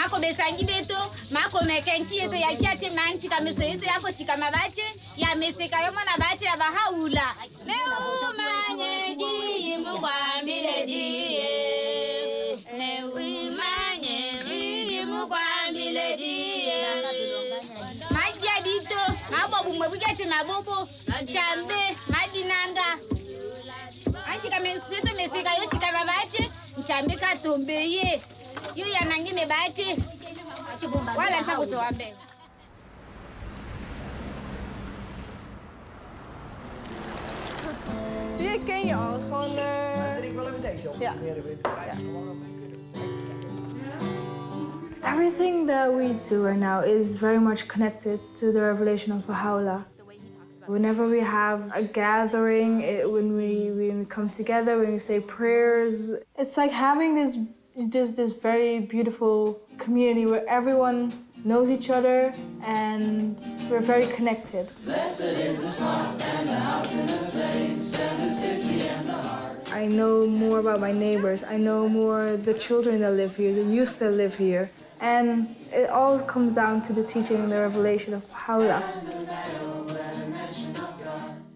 mako besangi beto mako mekenchi yeto ya kiate manchi kameso yeto yako shikama bache ya meseka yomo na bache ya bahaula leo manyeji mukwambile diye leo manyeji mukwambile diye maji dito mabo bumwe bujate mabobo chambe madinanga anshika meseto meseka yo shikama bache chambe katombeye yu ya nangine bache wala changu zoambe. Die ken je al, gewoon... Ik wil even deze op. Ja. Everything that we do right now is very much connected to the revelation of Baha'u'llah. Whenever we have a gathering, when we come together, when we say prayers, it's like having this very beautiful community where everyone knows each other and we're very connected. Blessed is the spot and the house and the place and the city and the heart. I know more about my neighbors. I know more the children that live here, the youth that live here. And it all comes down to the teaching and the revelation of Baha'u'llah.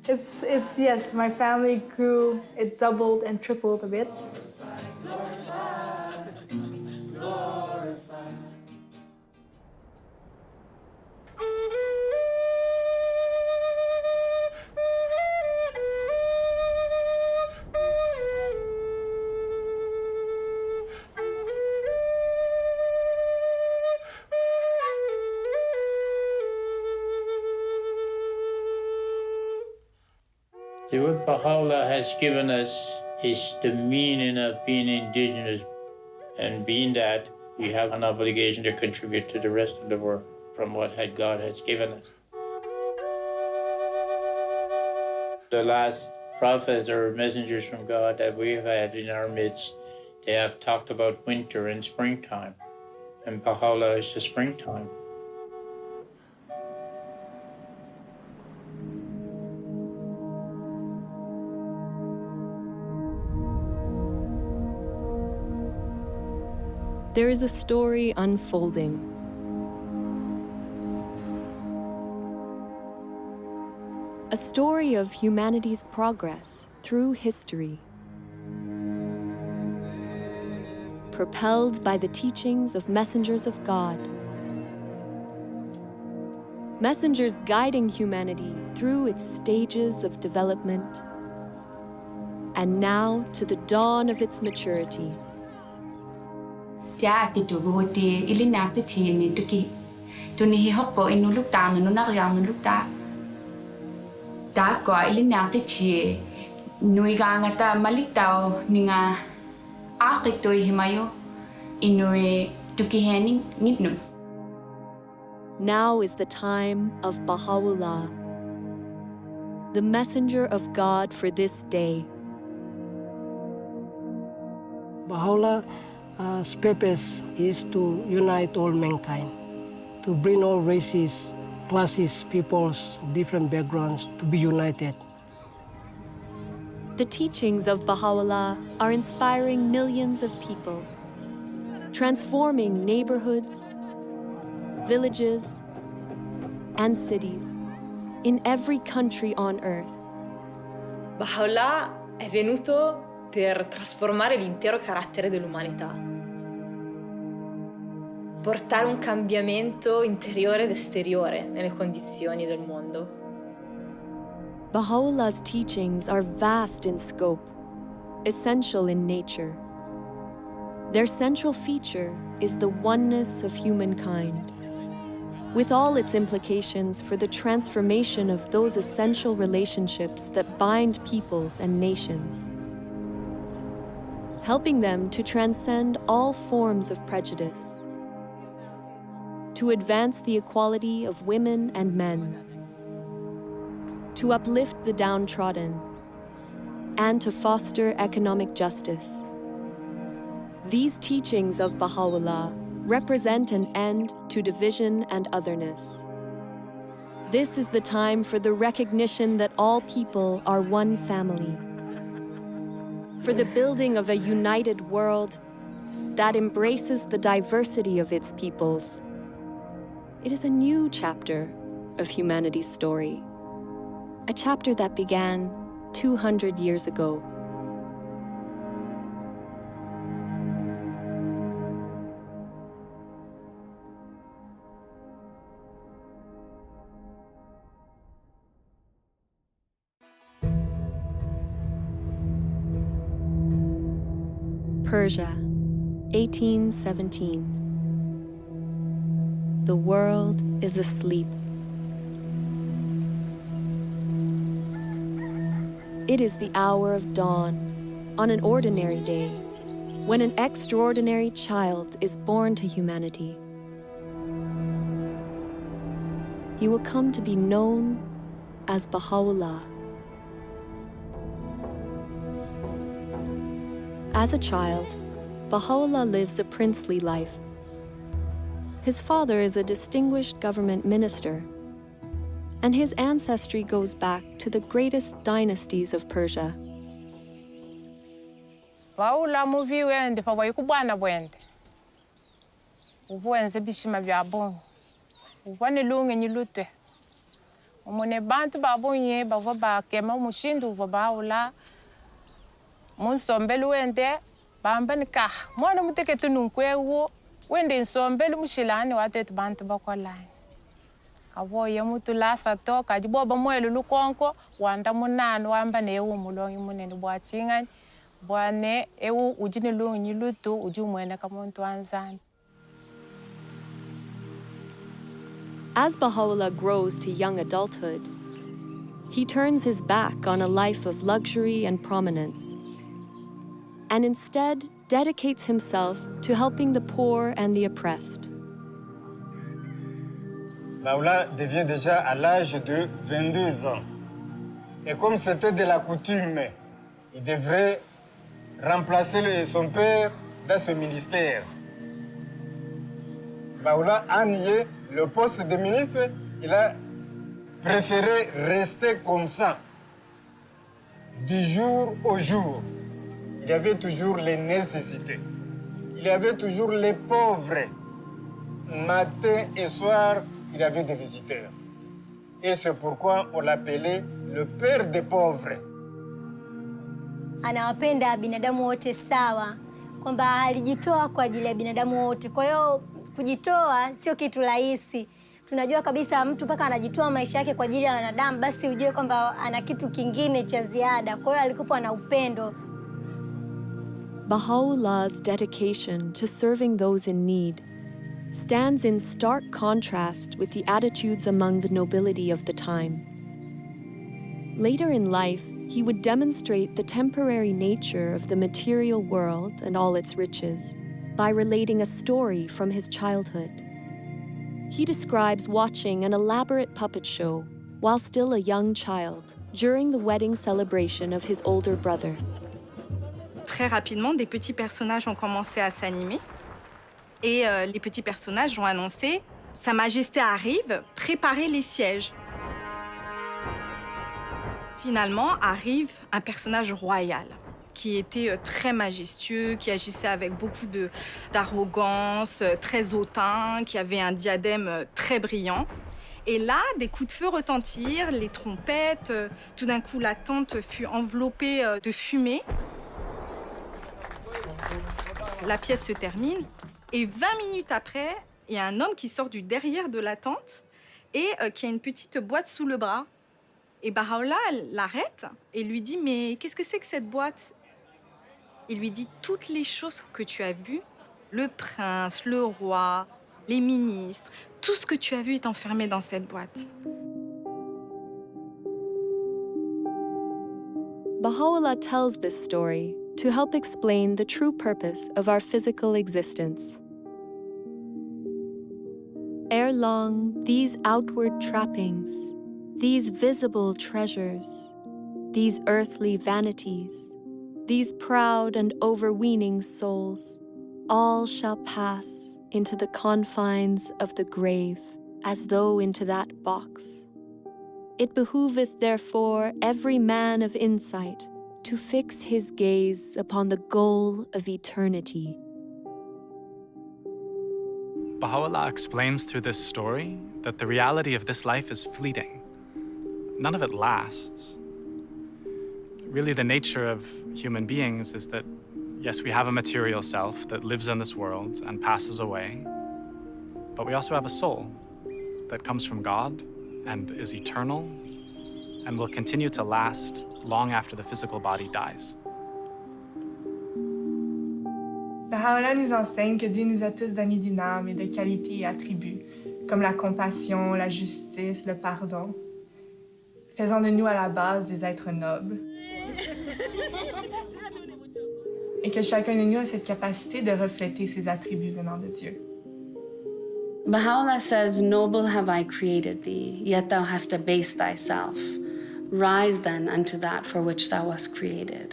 It's yes, my family grew, it doubled and tripled a bit. What Baha'u'llah has given us is the meaning of being indigenous, and being that we have an obligation to contribute to the rest of the world from what God has given us. The last prophets or messengers from God that we've had in our midst, they have talked about winter and springtime, and Baha'u'llah is the springtime. There is a story unfolding. A story of humanity's progress through history. Propelled by the teachings of messengers of God. Messengers guiding humanity through its stages of development. And now to the dawn of its maturity. Tia ti tu buti ili nak ti thi ni tuki tu ni hoppo inu luk ta nu nak yang nu luk ta ko ili nak ti thi nui ga ngata malik tau ninga akik toi himayo inu tuki hening nitnu. Now is the time of Baha'u'llah, the messenger of God for this day. Baha'u'llah's purpose is to unite all mankind, to bring all races, classes, peoples, different backgrounds to be united. The teachings of Baha'u'llah are inspiring millions of people, transforming neighborhoods, villages, and cities in every country on earth. Baha'u'llah è venuto per trasformare l'intero carattere dell'umanità, portare un cambiamento interiore ed esteriore nelle condizioni del mondo. Baha'u'llah's teachings are vast in scope, essential in nature. Their central feature is the oneness of humankind, with all its implications for the transformation of those essential relationships that bind peoples and nations, helping them to transcend all forms of prejudice, to advance the equality of women and men, to uplift the downtrodden, and to foster economic justice. These teachings of Baha'u'llah represent an end to division and otherness. This is the time for the recognition that all people are one family, for the building of a united world that embraces the diversity of its peoples. It is a new chapter of humanity's story, a chapter that began 200 years ago. Persia, 1817. The world is asleep. It is the hour of dawn on an ordinary day, when an extraordinary child is born to humanity. He will come to be known as Baha'u'llah. As a child, Baha'u'llah lives a princely life. His father is a distinguished government minister, and his ancestry goes back to the greatest dynasties of Persia. Baha'u'llah muvi wende pa wayikubwana bwende. Ubuenze bishima bya bongo. Ubwane lunge nyilute. Umune bantu babunye bava bakema umushindu uva Baha'u'llah. Munsombelu wende bambani ka mwana muteketu nunkwewo wende insombelu mushilani watetu bantu bakolani. Kawoye mutu lasa to kajiboba mwelu lukonko wanda munanu wamba ne ewu mulongi munene bwachingani bwane ewu ujini lungi nyilutu ujumwene kamuntu anzani. As Baha'u'llah grows to young adulthood, he turns his back on a life of luxury and prominence, and instead dedicates himself to helping the poor and the oppressed. Baha'u'llah devient déjà à l'âge de 22 ans. Et comme c'était de la coutume, il devrait remplacer son père dans ce ministère. Baha'u'llah a nié le poste de ministre, il a préféré rester comme ça, du jour au jour. Il y avait toujours les nécessités. Il y avait toujours les pauvres. Matin et soir, il y avait des visiteurs. Et c'est pourquoi on l'appelait le père des pauvres. Anawapenda binadamu wote sawa, kwamba alijitoa kwa ajili ya binadamu wote. Kwa hiyo kujitoa sio kitu rahisi. Tunajua kabisa mtu mpaka anajitoa maisha yake kwa ajili ya wanadamu, basi ujue kwamba ana kitu kingine cha ziada. Kwa hiyo alikuwa na upendo. Baha'u'llah's dedication to serving those in need stands in stark contrast with the attitudes among the nobility of the time. Later in life, he would demonstrate the temporary nature of the material world and all its riches by relating a story from his childhood. He describes watching an elaborate puppet show while still a young child during the wedding celebration of his older brother. Très rapidement, des petits personnages ont commencé à s'animer. Et les petits personnages ont annoncé « Sa Majesté arrive, préparez les sièges ». Finalement, arrive un personnage royal qui était très majestueux, qui agissait avec beaucoup d'arrogance, très hautain, qui avait un diadème très brillant. Et là, des coups de feu retentirent, les trompettes. Tout d'un coup, la tente fut enveloppée de fumée. La pièce se termine et 20 minutes après, il y a un homme qui sort du derrière de la tente et qui a une petite boîte sous le bras. Et Baha'u'llah l'arrête et lui dit « Mais qu'est-ce que c'est que cette boîte ?» Il lui dit « Toutes les choses que tu as vues, le prince, le roi, les ministres, tout ce que tu as vu est enfermé dans cette boîte. » Baha'u'llah tells this story to help explain the true purpose of our physical existence. Ere long, these outward trappings, these visible treasures, these earthly vanities, these proud and overweening souls, all shall pass into the confines of the grave, as though into that box. It behooveth therefore every man of insight to fix his gaze upon the goal of eternity, Baha'u'llah explains through this story that the reality of this life is fleeting. None of it lasts. Really, the nature of human beings is that, yes, we have a material self that lives in this world and passes away, but we also have a soul that comes from God and is eternal and will continue to last long after the physical body dies. Baha'u'llah nous enseigne que Dieu nous a tous donné d'une âme et de qualités et attributs, comme la compassion, la justice, le pardon, faisant de nous à la base des êtres nobles. Et que chacun de nous a cette capacité de refléter ces attributs venant de Dieu. Baha'u'llah says, "Noble have I created thee, yet thou hast abased thyself. Rise then unto that for which thou wast created."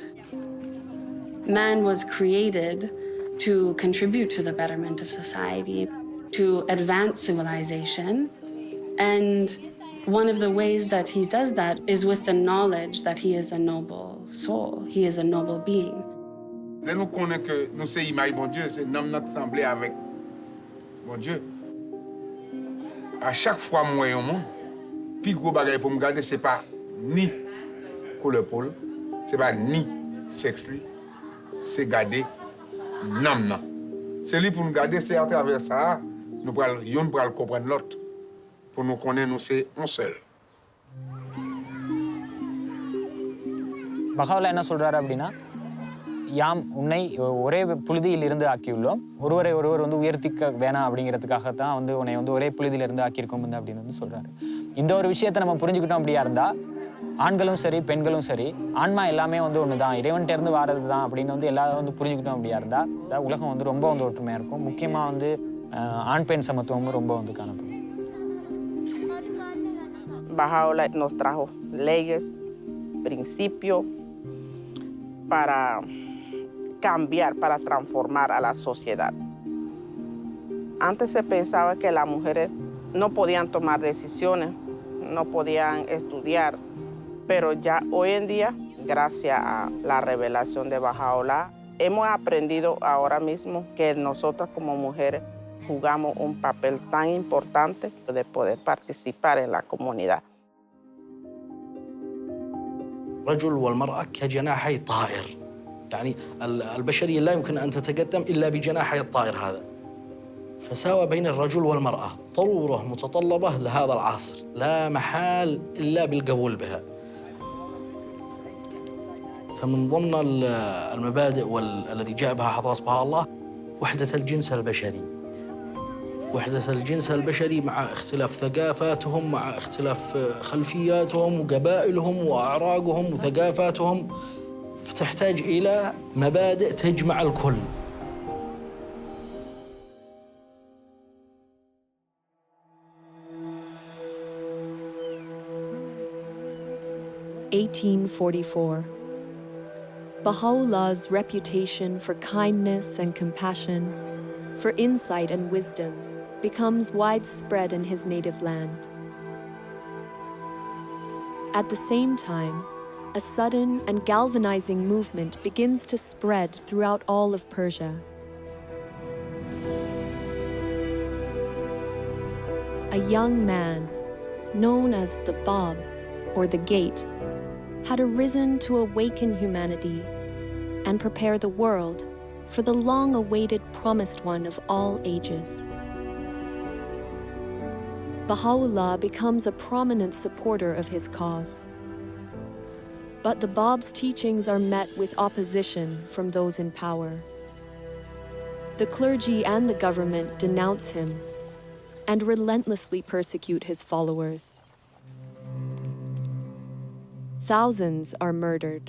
Man was created to contribute to the betterment of society, to advance civilization. And one of the ways that he does that is with the knowledge that he is a noble soul, he is a noble being. Dès nous connaissons que nous sommes image bon Dieu, c'est nous notre semblé avec bon Dieu. À chaque fois moi au monde, puis gros bagage pour me garder, c'est pas ni couleur peau, c'est pas ni sexe, c'est garder nam. C'est lui pour nous garder, c'est à travers ça, nous pourrons comprendre l'autre. Pour nous connaître, nous c'est un seul. Baha'u'llah என்ன சொல்றாரு அப்படின்னா, யாம் உன்னை ஒரே புழுதியில் இருந்து ஆக்கியுள்ளோம், ஒருவரை ஒருவர் வந்து உயர்த்திக்க வேணாம் அப்படிங்கிறதுக்காகத்தான் வந்து உன்னை வந்து ஒரே புழுதியில் இருந்து ஆக்கியிருக்கோம் அப்படின்னு வந்து சொல்றாரு. இந்த ஒரு விஷயத்தை நம்ம புரிஞ்சுக்கிட்டோம் அப்படியா இருந்தா, ஆண்களும் சரி பெண்களும் சரி, ஆன்மா எல்லாமே வந்து ஒன்று தான், இறைவன்கிட்ட இருந்து வாரது தான் அப்படின்னு வந்து எல்லாரும் வந்து புரிஞ்சுக்கிட்டோம் அப்படியா இருந்தா, உலகம் வந்து ரொம்ப வந்து ஒற்றுமையா இருக்கும். முக்கியமா வந்து ஆண் பெண் சமத்துவமும் ரொம்ப வந்து காணப்படும். Baha'u'llah nos trajo leyes, principios para cambiar, para transformar a la sociedad. Antes se pensaba que las mujeres no podían tomar decisiones, no podían estudiar, pero ya hoy en día, gracias a la revelación de Baha'u'llah, hemos aprendido ahora mismo que nosotras como mujeres jugamos un papel tan importante de poder participar en la comunidad. الرجل والمرأة كجناحي طائر، يعني البشرية لا يمكن أن تتقدم إلا بجناحي الطائر هذا. فساوى بين الرجل والمرأة ضرورة متطلبة لهذا العصر، لا محال إلا بالقبول بها. فمن ضمن المبادئ الذي جاء بها حضرة بها الله وحدة الجنس البشري. وحدة الجنس البشري مع اختلاف ثقافاتهم، مع اختلاف خلفياتهم وقبائلهم وأعراقهم وثقافاتهم، فتحتاج إلى مبادئ تجمع الكل. Baha'u'llah's reputation for kindness and compassion, for insight and wisdom, becomes widespread in his native land. At the same time, a sudden and galvanizing movement begins to spread throughout all of Persia. A young man, known as the Bab, or the Gate, had arisen to awaken humanity and prepare the world for the long-awaited promised one of all ages. Baha'u'llah becomes a prominent supporter of his cause. But the Bab's teachings are met with opposition from those in power. The clergy and the government denounce him and relentlessly persecute his followers. Thousands are murdered.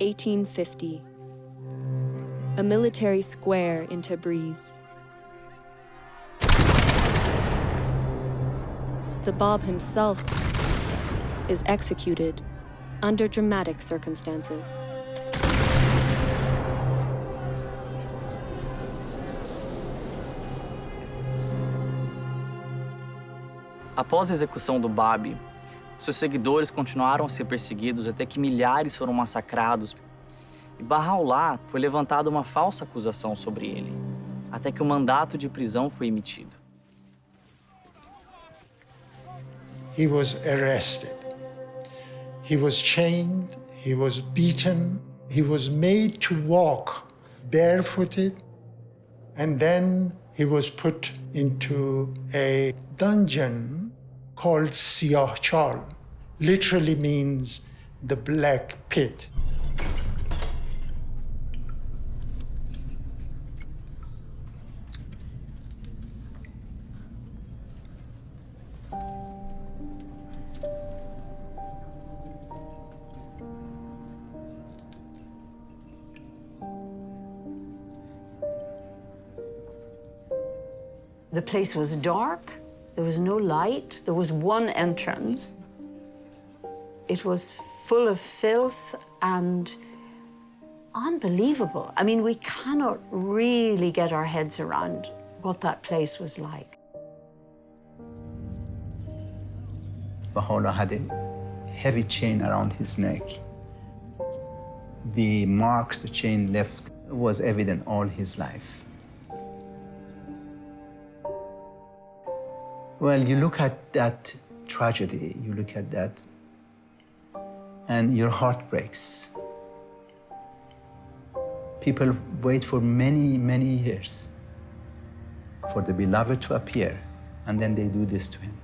(1850). A military square in Tabriz. The Bab himself is executed under dramatic circumstances. Após a execução do Bab, seus seguidores continuaram a ser perseguidos até que milhares foram massacrados. E Baha'u'llah foi levantada uma falsa acusação sobre ele, até que o mandato de prisão foi emitido. He was arrested. He was chained, he was beaten, he was made to walk barefooted, and then he was put into a dungeon called Siyahchal, literally means the black pit. The place was dark, there was no light, there was one entrance. It was full of filth and unbelievable. I mean, we cannot really get our heads around what that place was like. Baha'u'llah had a heavy chain around his neck. The marks the chain left was evident all his life. Well, you look at that tragedy, you look at that, and your heart breaks. People wait for many, many years for the beloved to appear, and then they do this to him.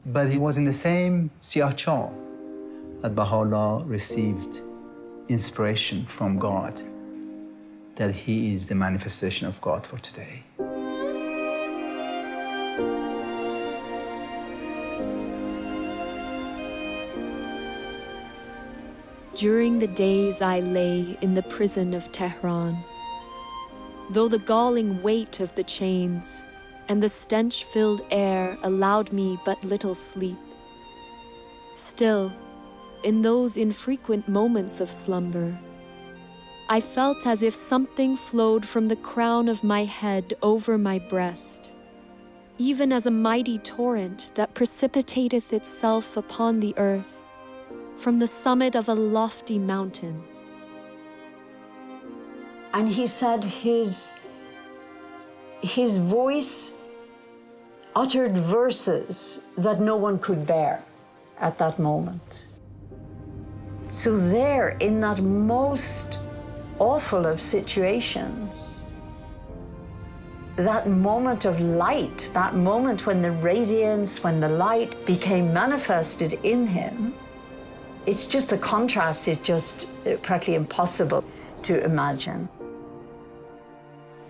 But he was in the same Siyahchal that Baha'u'llah received inspiration from God, that he is the manifestation of God for today. During the days I lay in the prison of Tehran, though the galling weight of the chains and the stench-filled air allowed me but little sleep, still, in those infrequent moments of slumber, I felt as if something flowed from the crown of my head over my breast, even as a mighty torrent that precipitateth itself upon the earth from the summit of a lofty mountain. And he said his voice uttered verses that no one could bear at that moment. So there, in that most awful of situations, that moment of light, that moment when the radiance, when the light became manifested in him, it's just a contrast, it's just practically impossible to imagine.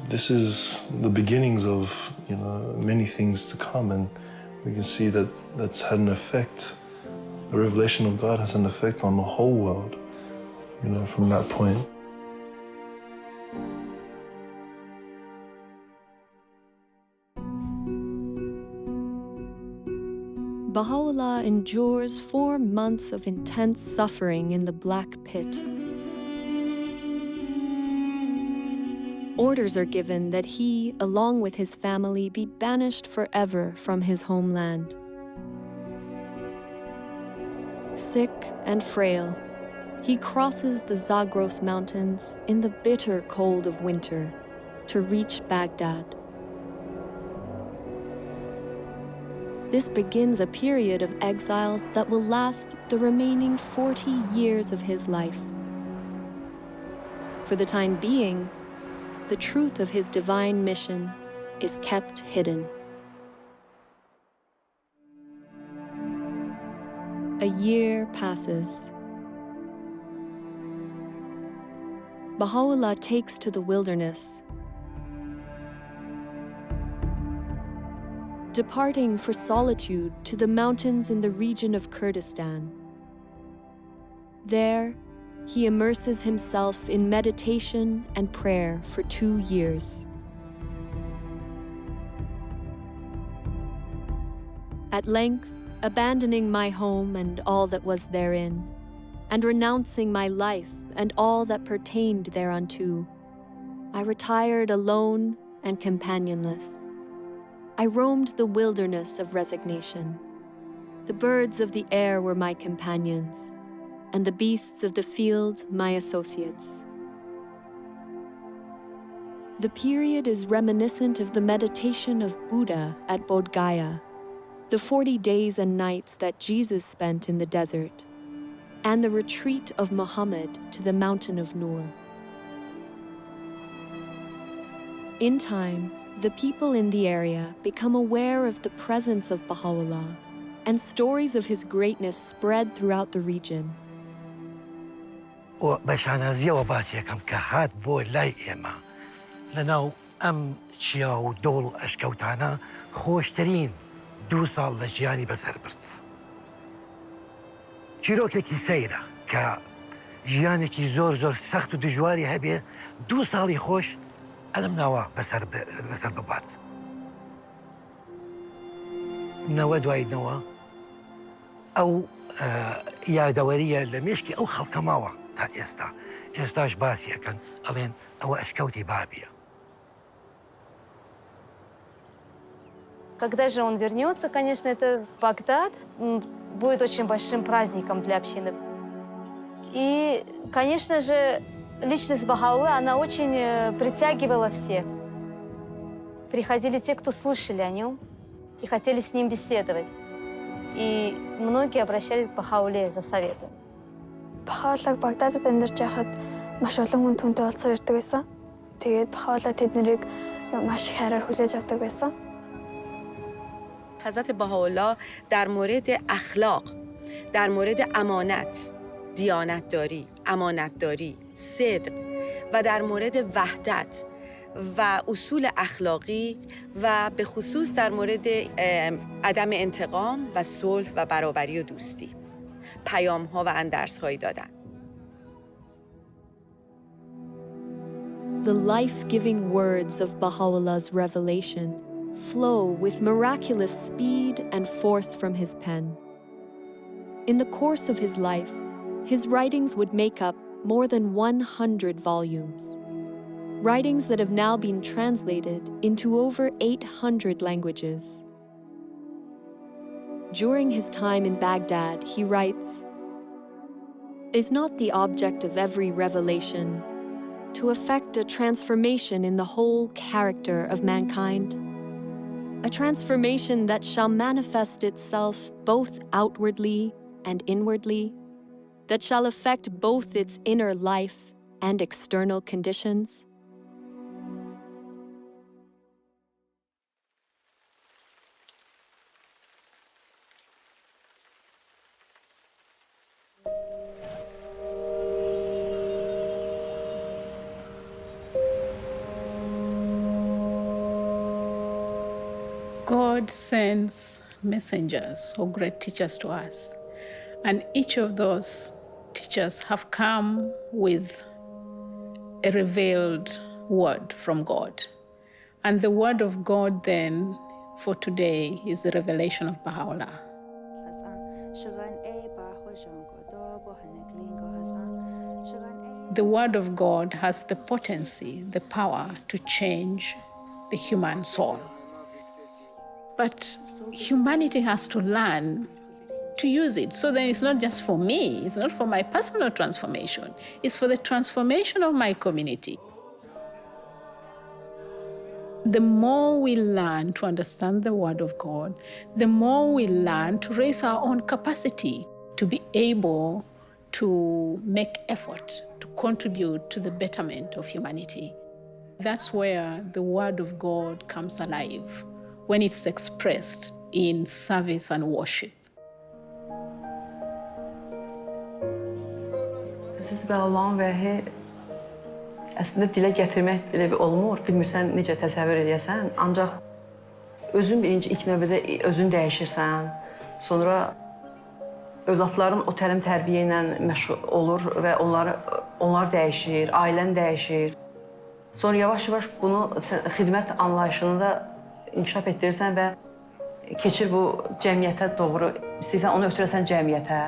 This is the beginnings of, many things to come, and we can see that that's had an effect. The revelation of God has an effect on the whole world, from that point. Baha'u'llah endures 4 months of intense suffering in the Black Pit. Orders are given that he, along with his family, be banished forever from his homeland. Sick and frail, he crosses the Zagros Mountains in the bitter cold of winter to reach Baghdad. This begins a period of exile that will last the remaining 40 years of his life. For the time being, the truth of his divine mission is kept hidden. A year passes. Baha'u'llah takes to the wilderness, departing for solitude to the mountains in the region of Kurdistan. There, he immerses himself in meditation and prayer for 2 years. At length, abandoning my home and all that was therein, and renouncing my life and all that pertained thereunto, I retired alone and companionless. I roamed the wilderness of resignation. The birds of the air were my companions, and the beasts of the field my associates. The period is reminiscent of the meditation of Buddha at Bodh Gaya, the 40 days and nights that Jesus spent in the desert, and the retreat of Muhammad to the mountain of Nur. In time, the people in the area become aware of the presence of Baha'u'llah, and stories of his greatness spread throughout the region. بەشانازیەوە باسیەکەم کە هات بۆ لای ئێمە لەناو ئەم چیا و دۆڵ ئەشکەوتانە خۆشترین 2 ساڵ لە ژیانی بەسەر برد. چیرۆکێکی سەیرە کە ژیانێکی زۆر سەخت و دژواری هەبێ 2 ساڵی خۆش ئەلم ناوە بەسەر ببات. نەوە دوای نەوە ئەو یادەوەریە لە مێشکی ئەو خەڵکە ماوە تا ئێستا. ئێستاش باسیەکەن ئەڵێن ئەوە ئەشکەوتی بابیە. Когда же он вернется, конечно, это Багдад будет очень большим праздником для общины. И, конечно же, личность Бахаулы, она очень притягивала всех. Приходили те, кто слышали о нем и хотели с ним беседовать. И многие обращались к Бахауле за советом. Бахаулаг Багдадад амьдарч байхад маш олон хүн түүнтэй уулзсаар ирдэг байсан. Тэгээд Бахаула тэднийг маш их хайраар хүлээж авдаг байсан. حضرت بهاءالله در مورد اخلاق، در مورد امانت، دیانتداری، امانتداری، صدق و در مورد وحدت و اصول اخلاقی و به خصوص در مورد عدم انتقام و صلح و برابری و دوستی پیام‌ها و اندرس‌هایی دادن. The life-giving words of Baha'u'llah's revelation flow with miraculous speed and force from his pen. In the course of his life, his writings would make up more than 100 volumes. Writings that have now been translated into over 800 languages. During his time in Baghdad, he writes, "Is not the object of every revelation to effect a transformation in the whole character of mankind? A transformation that shall manifest itself both outwardly and inwardly, that shall affect both its inner life and external conditions?" God sends messengers or great teachers to us, and each of those teachers have come with a revealed word from God. And the word of God then for today is the revelation of Baha'u'llah. The word of God has the potency, the power to change the human soul. But humanity has to learn to use it. So then it's not just for me, it's not for my personal transformation, it's for the transformation of my community. The more we learn to understand the Word of God, the more we learn to raise our own capacity to be able to make effort to contribute to the betterment of humanity. That's where the Word of God comes alive, when it's expressed in service and worship. Hazreti Allah'ın vəhi əslində dilə gətirmək belə bir olmur. Bilmirsən necə təsəvvür edəsən. Ancaq özün birinci ilk növbədə özün dəyişirsən. Sonra övladların o təlim tərbiyə ilə məşğul olur və onlar dəyişir, ailən dəyişir. Sonra yavaş-yavaş bunu xidmət anlayışını da inkişaf etdirirsən və keçir bu cəmiyyətə doğru, istəyirsən onu ötürəsən cəmiyyətə.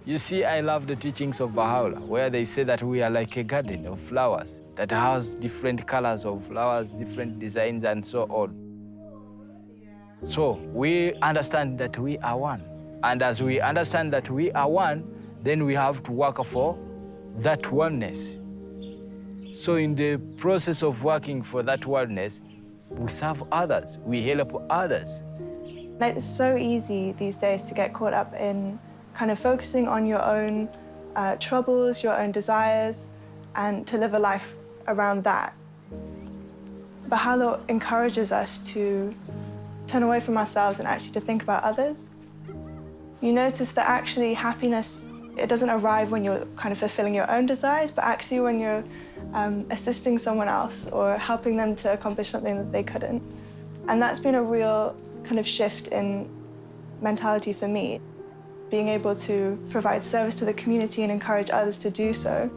You see, I love the teachings of Baha'u'llah, where they say that we are like a garden of flowers that has different colors of flowers, different designs, and so on. So we understand that we are one. And as we understand that we are one, then we have to work for that oneness. So in the process of working for that oneness, we serve others, we help others. It's so easy these days to get caught up in kind of focusing on your own troubles, your own desires, and to live a life around that. Baha'u'llah encourages us to turn away from ourselves and actually to think about others. You notice that actually happiness, it doesn't arrive when you're kind of fulfilling your own desires, but actually when you're assisting someone else or helping them to accomplish something that they couldn't. And that's been a real kind of shift in mentality for me, being able to provide service to the community and encourage others to do so.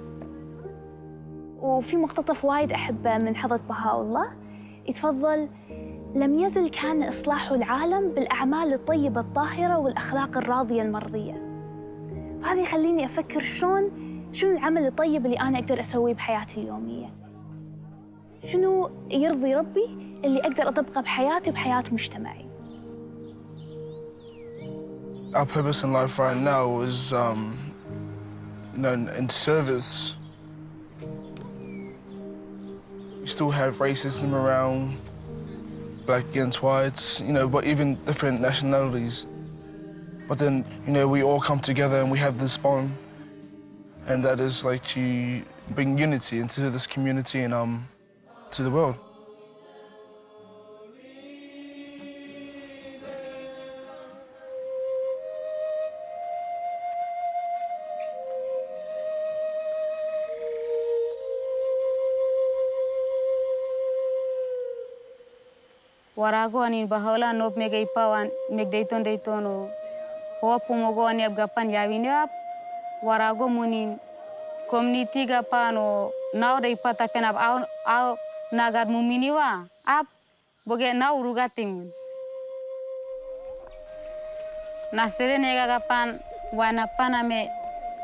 وفي مقتطف وايد أحبه من حضرة بهاء الله يتفضل: لم يزل كان إصلاح العالم بالأعمال الطيبة الطاهرة والأخلاق الراضية المرضية. فهذا يخليني أفكر شنو العمل الطيب اللي أنا أقدر أسويه بحياتي اليومية. شنو يرضي ربي اللي أقدر أطبقه بحياتي وبحياة مجتمعي. Our purpose in life right now is, in service. We still have racism around, black against whites, but even different nationalities. But then, we all come together and we have this bond, and that is like to bring unity into this community and to the world. Warago ani Baha'u'llah nop mega ipawan meg daytono hopu mogo ani abgapan yawiniap warago munin community gapano now day pata penap au nagar muminiwa ap boge now rugating nasere nega gapan wana paname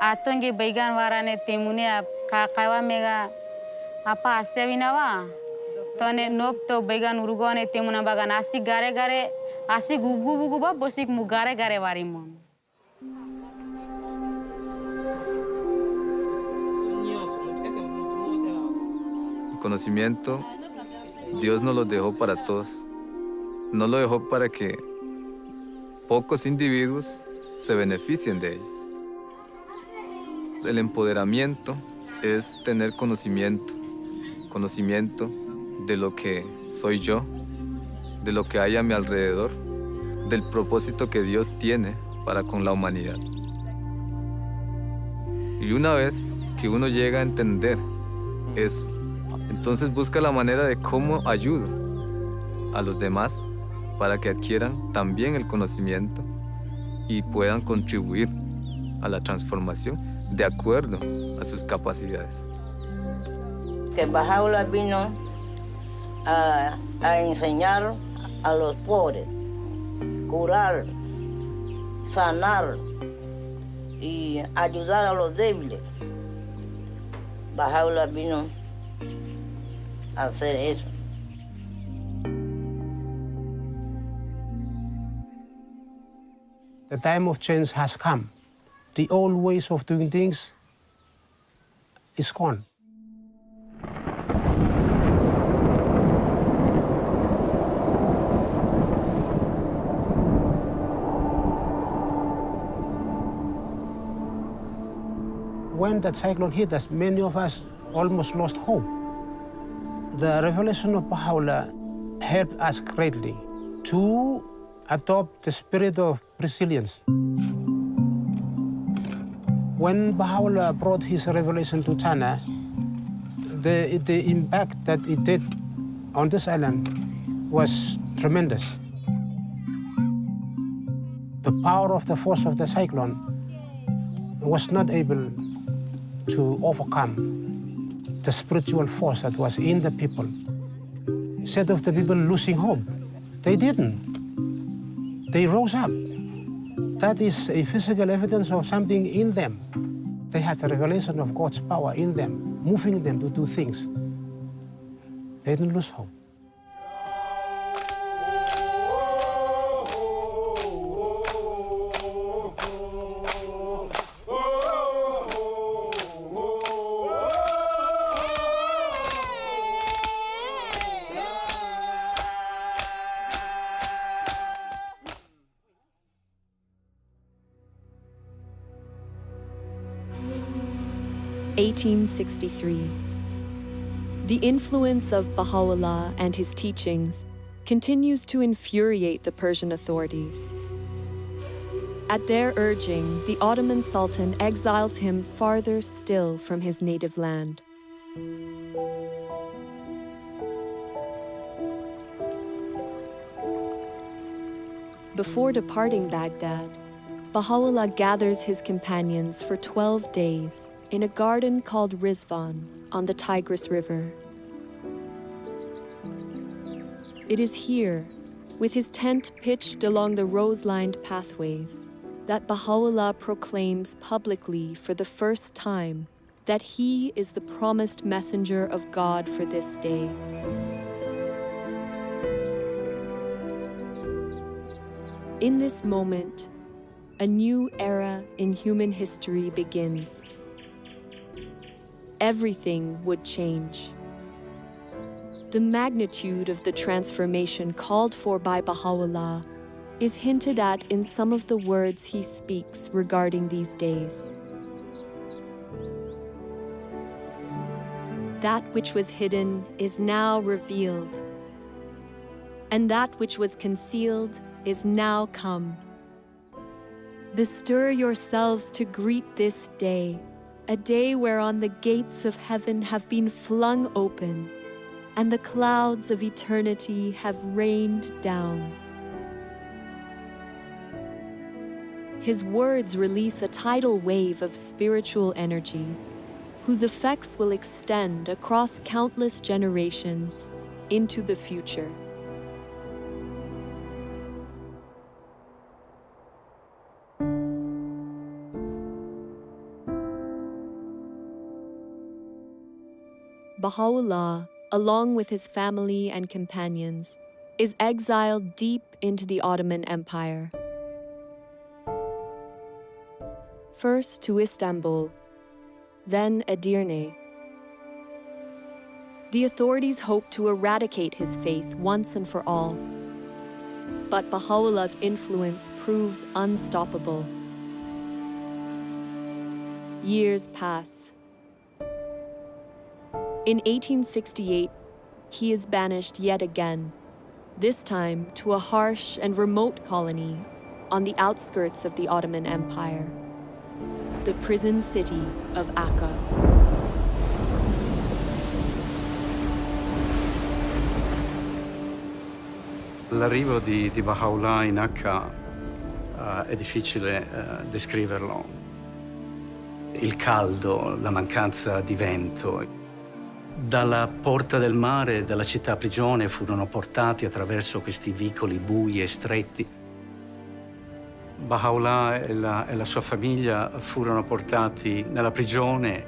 atonge baigan warane temune ap kakawa mega apa asewinawa tone nop to began urugone temuna baga nasi gare asi gugu ba bosik mu gare warimon. El conocimiento, Dios nos lo dejó para todos. No lo dejó para que pocos individuos se beneficien de ello. El empoderamiento es tener conocimiento de lo que soy yo, de lo que hay a mi alrededor, del propósito que Dios tiene para con la humanidad. Y una vez que uno llega a entender eso, entonces busca la manera de cómo ayudo a los demás para que adquieran también el conocimiento y puedan contribuir a la transformación de acuerdo a sus capacidades. Que Baha'u'llah vino a enseñar a los pobres, curar, sanar y ayudar a los débiles. Baha'u'llah vino a hacer eso. The time of change has come. The old ways of doing things is gone. When that cyclone hit us, many of us almost lost hope. The revelation of Baha'u'llah helped us greatly to adopt the spirit of resilience. When Baha'u'llah brought his revelation to China, the impact that it did on this island was tremendous. The power of the force of the cyclone was not able to overcome the spiritual force that was in the people. Instead of the people losing hope, they didn't. They rose up that is a physical evidence of something in them. They have the revelation of God's power in them, moving them to do things. They didn't lose hope. (1863). The influence of Baha'u'llah and his teachings continues to infuriate the Persian authorities. At their urging, the Ottoman Sultan exiles him farther still from his native land. Before departing Baghdad, Baha'u'llah gathers his companions for 12 days in a garden called Rizwan on the Tigris River. It is here, with his tent pitched along the rose-lined pathways, that Baha'u'llah proclaims publicly for the first time that he is the promised messenger of God for this day. In this moment, a new era in human history begins. Everything would change. The magnitude of the transformation called for by Baha'u'llah is hinted at in some of the words he speaks regarding these days. That which was hidden is now revealed, and that which was concealed is now come. Bestir yourselves to greet this day, a day whereon the gates of heaven have been flung open, and the clouds of eternity have rained down. His words release a tidal wave of spiritual energy, whose effects will extend across countless generations into the future. Baha'u'llah, along with his family and companions, is exiled deep into the Ottoman Empire. First to Istanbul, then Edirne. The authorities hope to eradicate his faith once and for all. But Baha'u'llah's influence proves unstoppable. Years pass. In 1868, he is banished yet again, this time to a harsh and remote colony on the outskirts of the Ottoman Empire, the prison city of Akka. L'arrivo di Baha'u'llah in Akka è difficile descriverlo. Il caldo, la mancanza di vento. Dalla porta del mare, dalla città prigione, furono portati attraverso questi vicoli bui e stretti. Baha'u'llah e la sua famiglia furono portati nella prigione,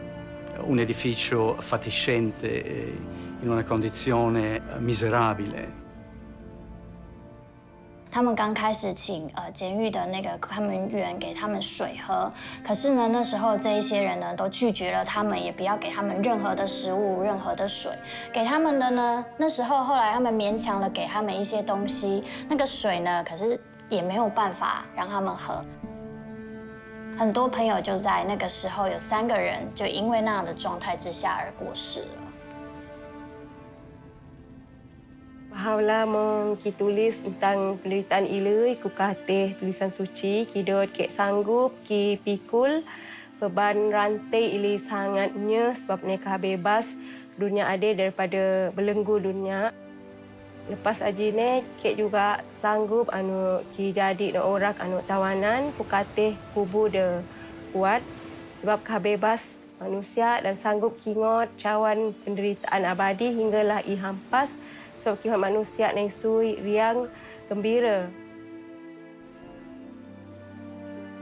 un edificio fatiscente, in una condizione miserabile. 他们刚开始请监狱的那个看门员给他们水喝，可是呢，那时候这一些人呢都拒绝了他们，也不要给他们任何的食物、任何的水。给他们的呢，那时候后来他们勉强了给他们一些东西，那个水呢，可是也没有办法让他们喝。很多朋友就在那个时候有3个人就因为那样的状态之下而过世了。 Baha'u'llah ki tulis tentang penderitaan ilui, ku katih tulisan suci, ki dot kek sanggup, ki pikul, beban rantai ilui sangatnya sebab mereka bebas dunia adil daripada belenggu dunia. Lepas ajine, kek juga sanggup ki jadi orang tawanan, ku katih kubu de kuat sebab bebas manusia dan sanggup kingot cawan penderitaan abadi hinggalah ihampas. Sebab kihat manusia naik sui riang gembira.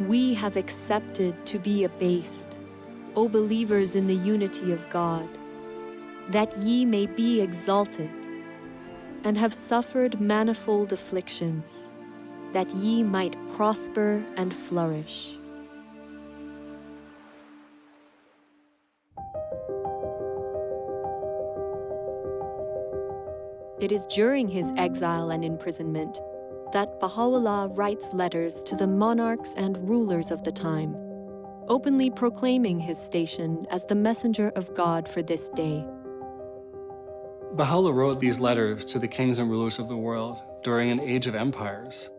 we have accepted to be abased, O believers in the unity of God, that ye may be exalted, and have suffered manifold afflictions, that ye might prosper and flourish. It is during his exile and imprisonment that Baha'u'llah writes letters to the monarchs and rulers of the time, openly proclaiming his station as the messenger of God for this day. Baha'u'llah wrote these letters to the kings and rulers of the world during an age of empires.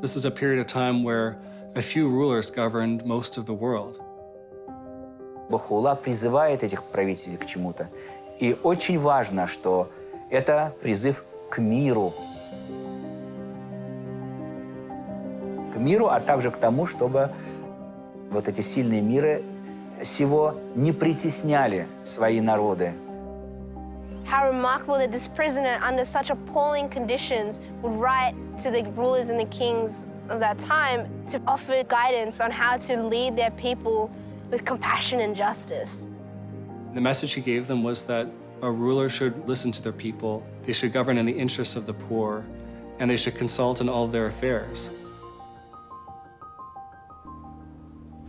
This is a period of time where a few rulers governed most of the world. Баха'у'ллах призывает этих правителей к чему-то. И очень важно, что это призыв к миру. К миру, а также к тому, чтобы вот эти сильные миры сего не притесняли свои народы. How remarkable that this prisoner, under such appalling conditions, would write to the rulers and the kings of that time to offer guidance on how to lead their people with compassion and justice. The message he gave them was that a ruler should listen to their people, they should govern in the interests of the poor, and they should consult in all of their affairs.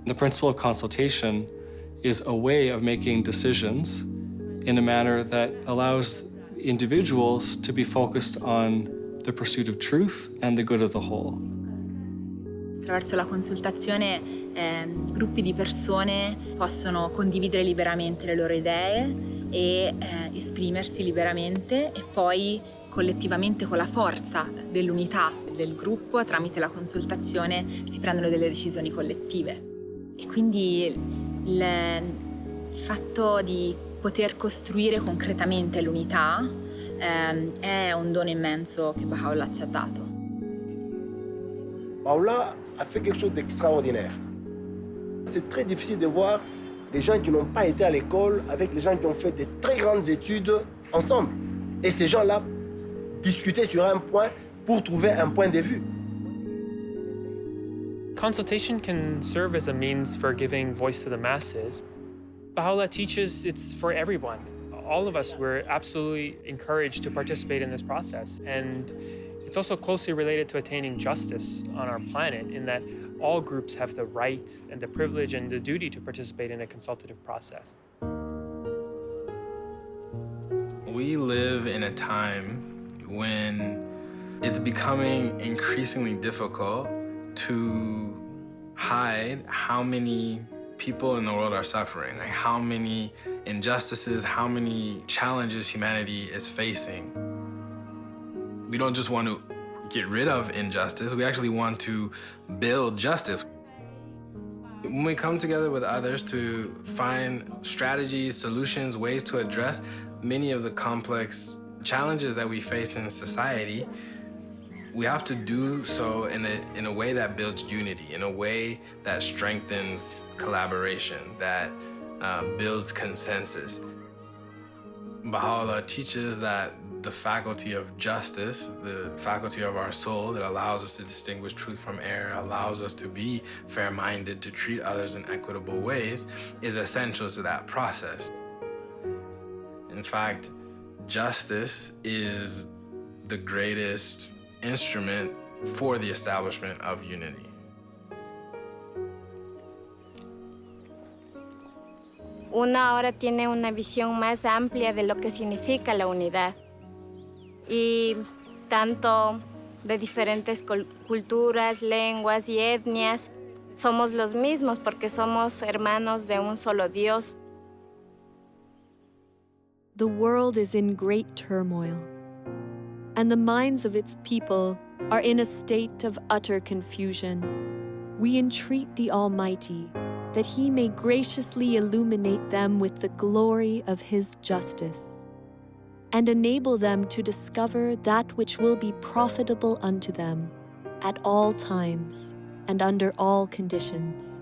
The principle of consultation is a way of making decisions in a manner that allows individuals to be focused on the pursuit of truth and the good of the whole. Attraverso la consultazione gruppi di persone possono condividere liberamente le loro idee e esprimersi liberamente e poi collettivamente con la forza dell'unità del gruppo tramite la consultazione si prendono delle decisioni collettive. E quindi il fatto di poter costruire concretamente l'unità è un dono immenso che Baha'u'llah ci ha dato. Baha'u'llah a fait quelque chose d'extraordinaire. C'est très difficile de voir les gens qui n'ont pas été à l'école avec les gens qui ont fait de très grandes études ensemble. Et ces gens-là discuter sur un point pour trouver un point de vue. Consultation can serve as a means for giving voice to the masses. Baha'u'llah teaches it's for everyone. All of us, we're absolutely encouraged to participate in this process. And it's also closely related to attaining justice on our planet in that all groups have the right and the privilege and the duty to participate in a consultative process. We live in a time when it's becoming increasingly difficult to hide how many people in the world are suffering, like how many injustices, how many challenges humanity is facing. We don't just want to get rid of injustice, we actually want to build justice. When we come together with others to find strategies, solutions, ways to address many of the complex challenges that we face in society, we have to do so in a way that builds unity, in a way that strengthens collaboration, that builds consensus. Baha'u'llah teaches that the faculty of justice, the faculty of our soul that allows us to distinguish truth from error, allows us to be fair-minded, to treat others in equitable ways, is essential to that process. In fact, justice is the greatest instrument for the establishment of unity. Uno ahora tiene una visión más amplia de lo que significa la unidad. Y tanto de diferentes culturas, lenguas y etnias, somos los mismos porque somos hermanos de un solo Dios. The world is in great turmoil, and the minds of its people are in a state of utter confusion. We entreat the Almighty that He may graciously illuminate them with the glory of His justice, and enable them to discover that which will be profitable unto them at all times and under all conditions.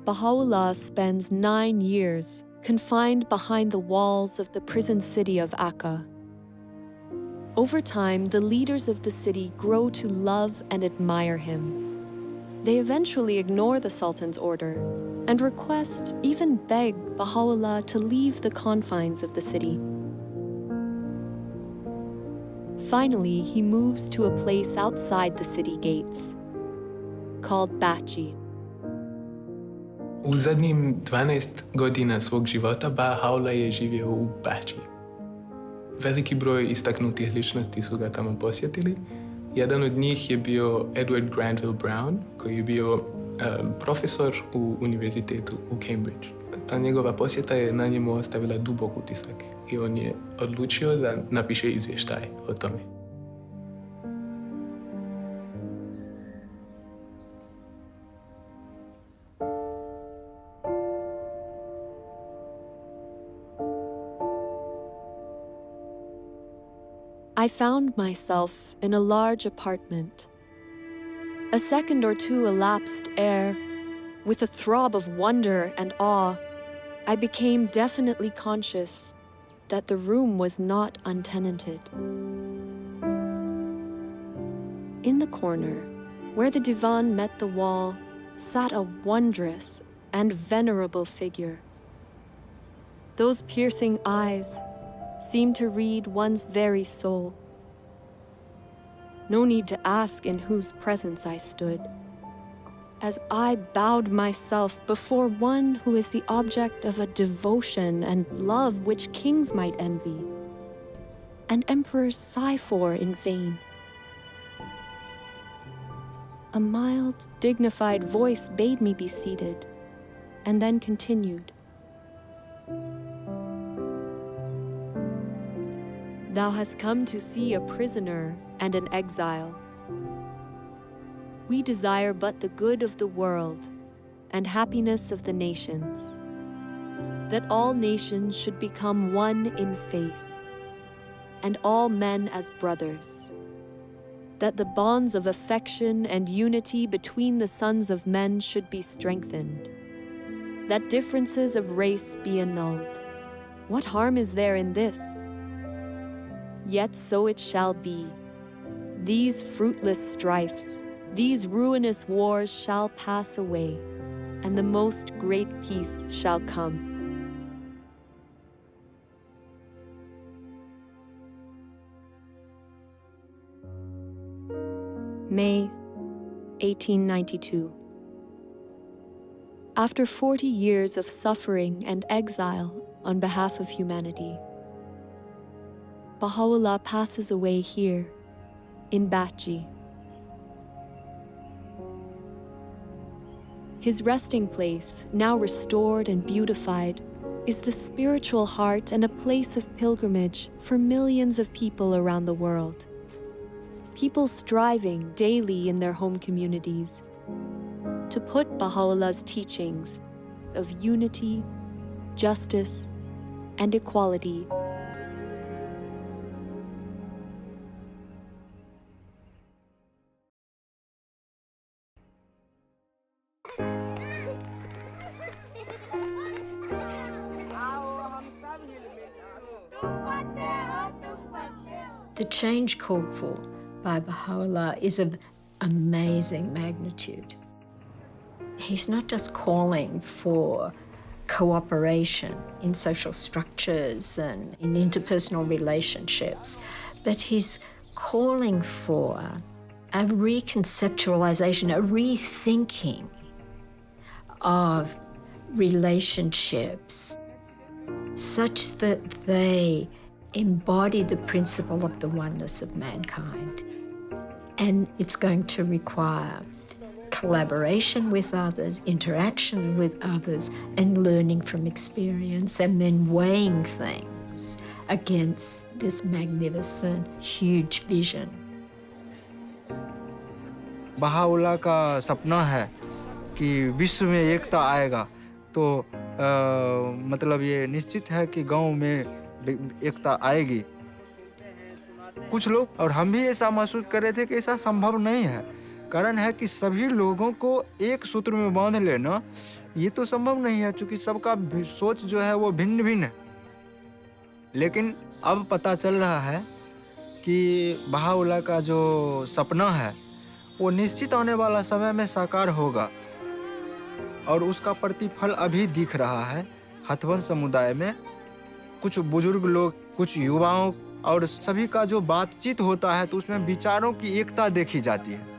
Baha'u'llah spends 9 years confined behind the walls of the prison city of Akka. Over time, the leaders of the city grow to love and admire him. They eventually ignore the Sultan's order and request, even beg, Baha'u'llah to leave the confines of the city. Finally, he moves to a place outside the city gates, called Bachi. U zadnjim 12 godina svog života Baha'u'llah je živio u Bači. Veliki broj istaknutih ličnosti su ga tamo posjetili. Jedan od njih je bio Edward Granville Brown, koji je bio profesor u univerzitetu u Cambridge. Ta njegova posjeta je na njemu ostavila dubok utisak i on je odlučio da napiše izvještaj o tome. I found myself in a large apartment. A second or two elapsed ere, with a throb of wonder and awe, I became definitely conscious that the room was not untenanted. In the corner, where the divan met the wall, sat a wondrous and venerable figure. Those piercing eyes seemed to read one's very soul. No need to ask in whose presence I stood, as I bowed myself before one who is the object of a devotion and love which kings might envy, and emperors sigh for in vain. A mild, dignified voice bade me be seated, and then continued. Thou hast come to see a prisoner and an exile. We desire but the good of the world and happiness of the nations, that all nations should become one in faith, and all men as brothers, that the bonds of affection and unity between the sons of men should be strengthened, that differences of race be annulled. What harm is there in this? Yet so it shall be. These fruitless strifes, these ruinous wars shall pass away, and the most great peace shall come. May 1892. After 40 years of suffering and exile on behalf of humanity, Baha'u'llah passes away here, in Bachi. His resting place, now restored and beautified, is the spiritual heart and a place of pilgrimage for millions of people around the world. People striving daily in their home communities to put Baha'u'llah's teachings of unity, justice, and equality The change called for by Baha'u'llah is of amazing magnitude. He's not just calling for cooperation in social structures and in interpersonal relationships, but he's calling for a reconceptualization, a rethinking of relationships such that they embody the principle of the oneness of mankind. And it's going to require collaboration with others, interaction with others, and learning from experience, and then weighing things against this magnificent, huge vision. Baha'u'llah का सपना है कि विश्व में एकता आएगा, तो मतलब ये निश्चित है कि गांव में एकता आएगी। कुछ लोग और हम भी ऐसा महसूस कर रहे थे कि ऐसा संभव नहीं है। कारण है कि सभी लोगों को एक सूत्र में बांध लेना ये तो संभव नहीं है, क्योंकि सबका सोच जो है वो भिन्न भिन्न है। लेकिन अब पता चल रहा है कि बहाउल्लाह का जो सपना है वो निश्चित आने वाला समय में साकार होगा, और उसका प्रतिफल अभी दिख रहा है हथवंश समुदाय में। कुछ बुजुर्ग लोग, कुछ युवाओं और सभी का जो बातचीत होता है तो उसमें विचारों की एकता देखी जाती है।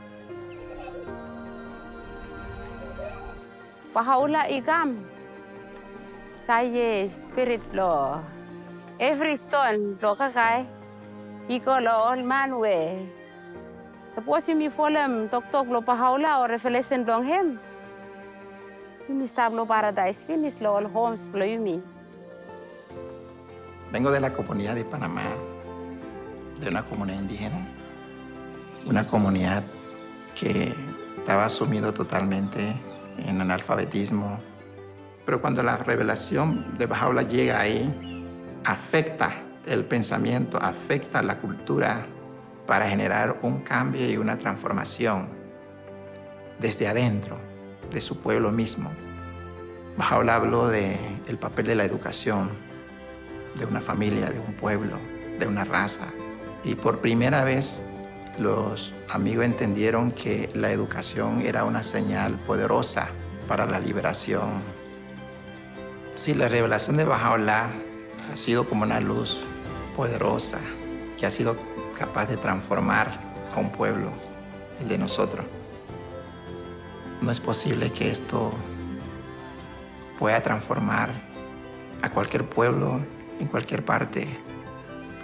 Baha'u'llah igam saya spirit lo every stone lo kakai iko lo all man we suppose you follow tok lo Baha'u'llah or revelation dong him you stab lo paradise finish lo all homes lo yumi. Vengo de la comunidad de Panamá, de una comunidad indígena, una comunidad que estaba sumido totalmente en analfabetismo, pero cuando la revelación de Baha'u'llah llega ahí, afecta el pensamiento, afecta la cultura para generar un cambio y una transformación desde adentro de su pueblo mismo. Baha'u'llah habló del papel de la educación, de una familia, de un pueblo, de una raza, y por primera vez los amigos entendieron que la educación era una señal poderosa para la liberación. Sí, la revelación de Baha'u'llah ha sido como una luz poderosa que ha sido capaz de transformar a un pueblo, el de nosotros. No es posible que esto pueda transformar a cualquier pueblo en cualquier parte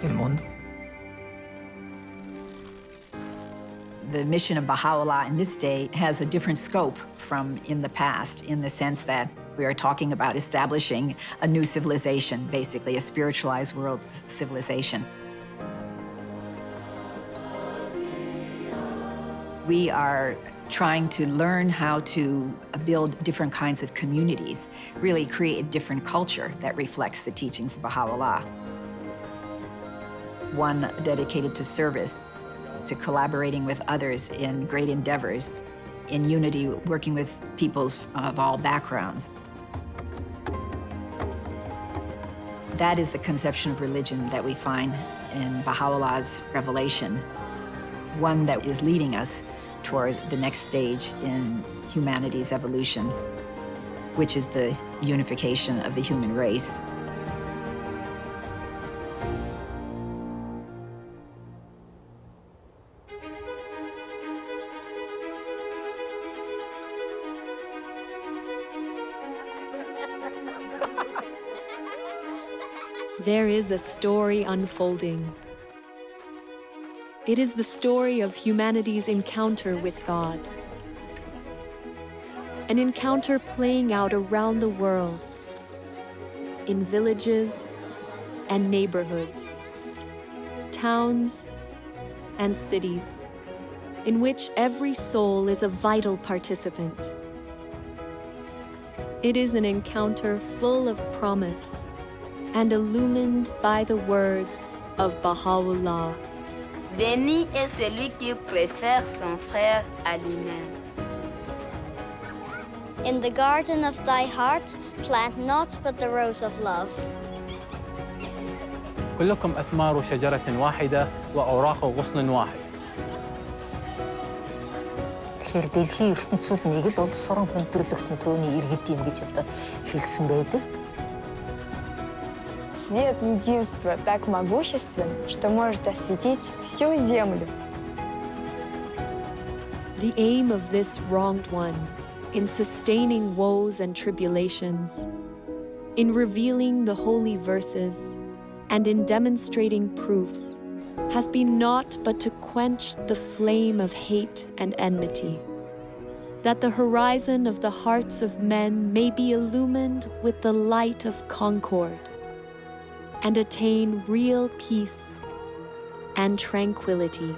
del mundo. The mission of Baha'u'llah in this day has a different scope from in the past, in the sense that we are talking about establishing a new civilization, basically a spiritualized world civilization. We are trying to learn how to build different kinds of communities, really create a different culture that reflects the teachings of Baha'u'llah. One dedicated to service, to collaborating with others in great endeavors, in unity, working with peoples of all backgrounds. That is the conception of religion that we find in Baha'u'llah's revelation, one that is leading us toward the next stage in humanity's evolution, which is the unification of the human race. There is a story unfolding. It is the story of humanity's encounter with God. An encounter playing out around the world, in villages and neighborhoods, towns and cities, in which every soul is a vital participant. It is an encounter full of promise and illumined by the words of Baha'u'llah. Béni est celui qui préfère son frère à lui-même. In the garden of thy heart, plant not but the rose of love. كلكم أثمار شجرة واحدة وأوراق غصن واحد. Тэгэхээр дэлхийн ертөнцийн нэг л улс орон хүндрэлтэн төөний иргэд юм гэж одоо хэлсэн байдаг. Свет единства так могуществен, что может осветить всю землю. The aim of this wronged one, in sustaining woes and tribulations, in revealing the holy verses, and in demonstrating proofs, hath been naught but to quench the flame of hate and enmity, that the horizon of the hearts of men may be illumined with the light of concord, and attain real peace and tranquility.